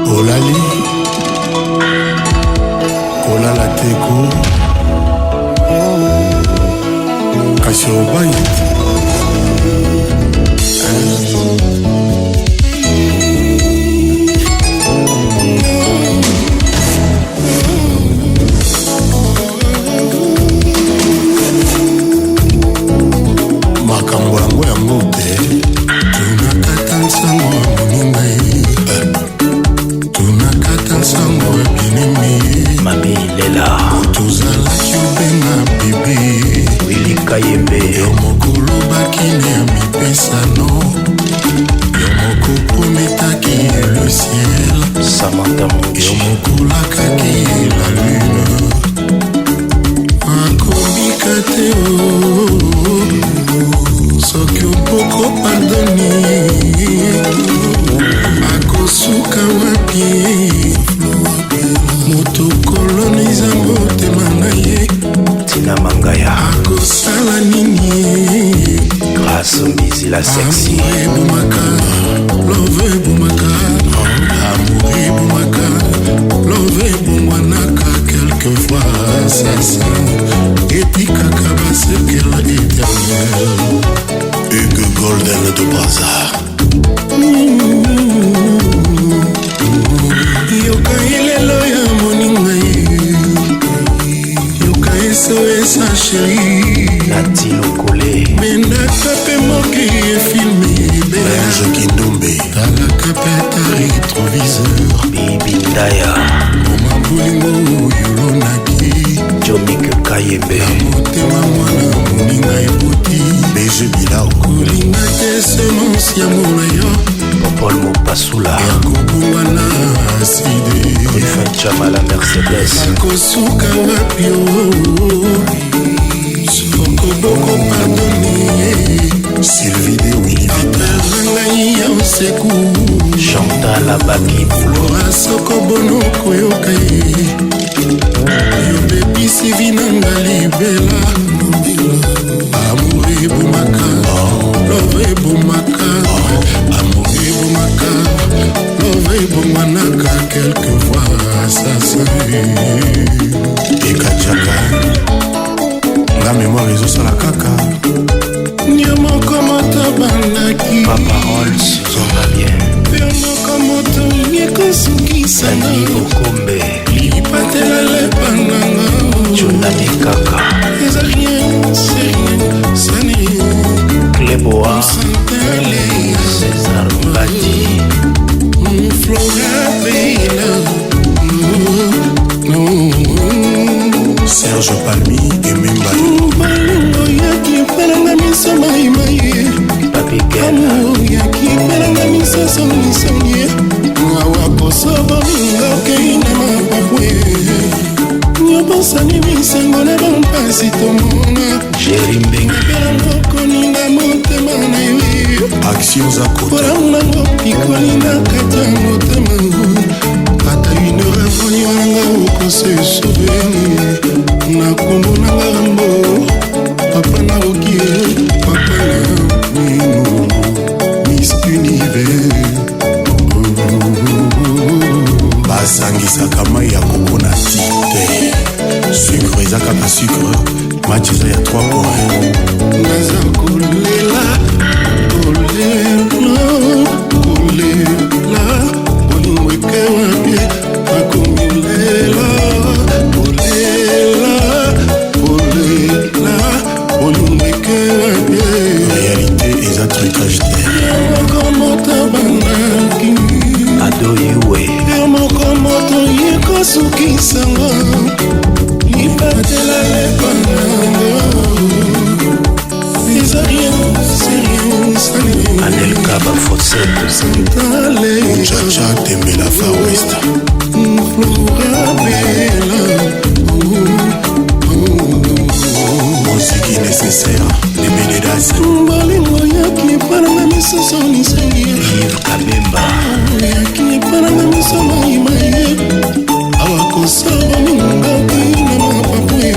olali kolala teko kasi obai makambo yango yango te tunakata nsango ya moninga tunakata nsango ya binemi mami lela otozalaki obenga bibi Willy Kayembe yo mokolo bakine ya mipesano yo moko prometaki le ciel Samantha Mouchi yo mokolakaki la lune akomika te soki opoko pardoni akosuka wapi moto koloniza motema na ye Tina Mangaya akosala nini grâce Mizila sexy ebomaka love ebomaka amour ebomaka love ebongwanaka quelquefois assassin etikaka basekela éternel Hugues Golden de Bazar yoka elelo ya moninga yoka esoesa sheri Nati Lokole bendaka mpe moki efilme belge kindombe talaka mpe ta rétroviseur Bibi Ndaya moma bolingo yolonaki Jomik Kayembe motema mwana moninga eboti bege bilao kolinga te semence ya mona yo Popol Mopasula yakobongwana aside Rufin Chamala Mercedes akosuka wapi sokoboko pardone Sylvie de Willy Vitangai ya oseku Chantal Abaki flora sokobono koyoka ye yobebisi vinanga libela amour ebomaka love ebomaka amour ebomaka love ebongwanaka quelquefois assassin ekatiaka nga mémoire ezosala kaka nyamoko moto bandaki Paparols Zonga bien pe moko moto ekosukisanga Dani Okombe lipatela lepananga Jonani Kaka eza rien c'est rien sani Kleboa santale César Mbadi Flora Peina Serge Palmi Emimba balingo yaki pelanga miso maimai Papi Gena yaki pelanga miso songisongi awa kosobo minga okeina mapapwe nyobosani misengo na bampasi tomona Jerry Mbengi pelangokoninga motema na yo action za kotamunango pikolinga kati ya motema ata une revoni wananga okose souveni na kombo nanga rambo papa na okie papa na mino Miss Univers basangisaka mai ya kokona ti te sucre eza kaka sucre match eza ya 3 points naza kolela kolela bolingo ekewapie akomilela kolela bolingo ekewapie réalité eza trucage te moko moto bandaki Ado Iwe moko moto yekosukisanga libatela lepananga eza rien c'est rien sani Anel Kaba Fossette santale chacha tembela far west flora bela mosiki nécessaire les benedas bolingo yaki pananga misoso nisengi Yves Kabemba yaki pananga miso maimaye awa kosaba mingoki na mapapwe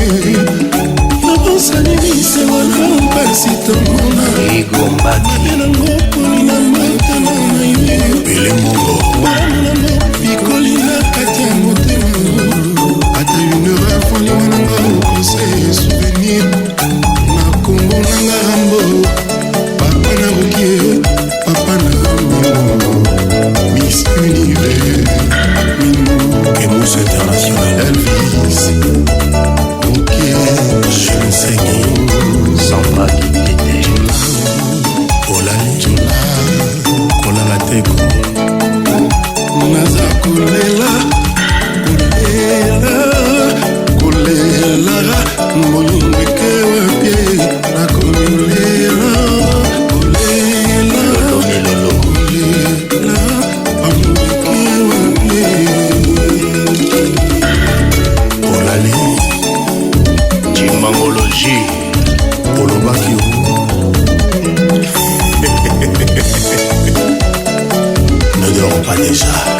nabosali misengo na mpasi tomona Igombaki nango poni na mbatana na ye pele mongo banango piko pas déjà.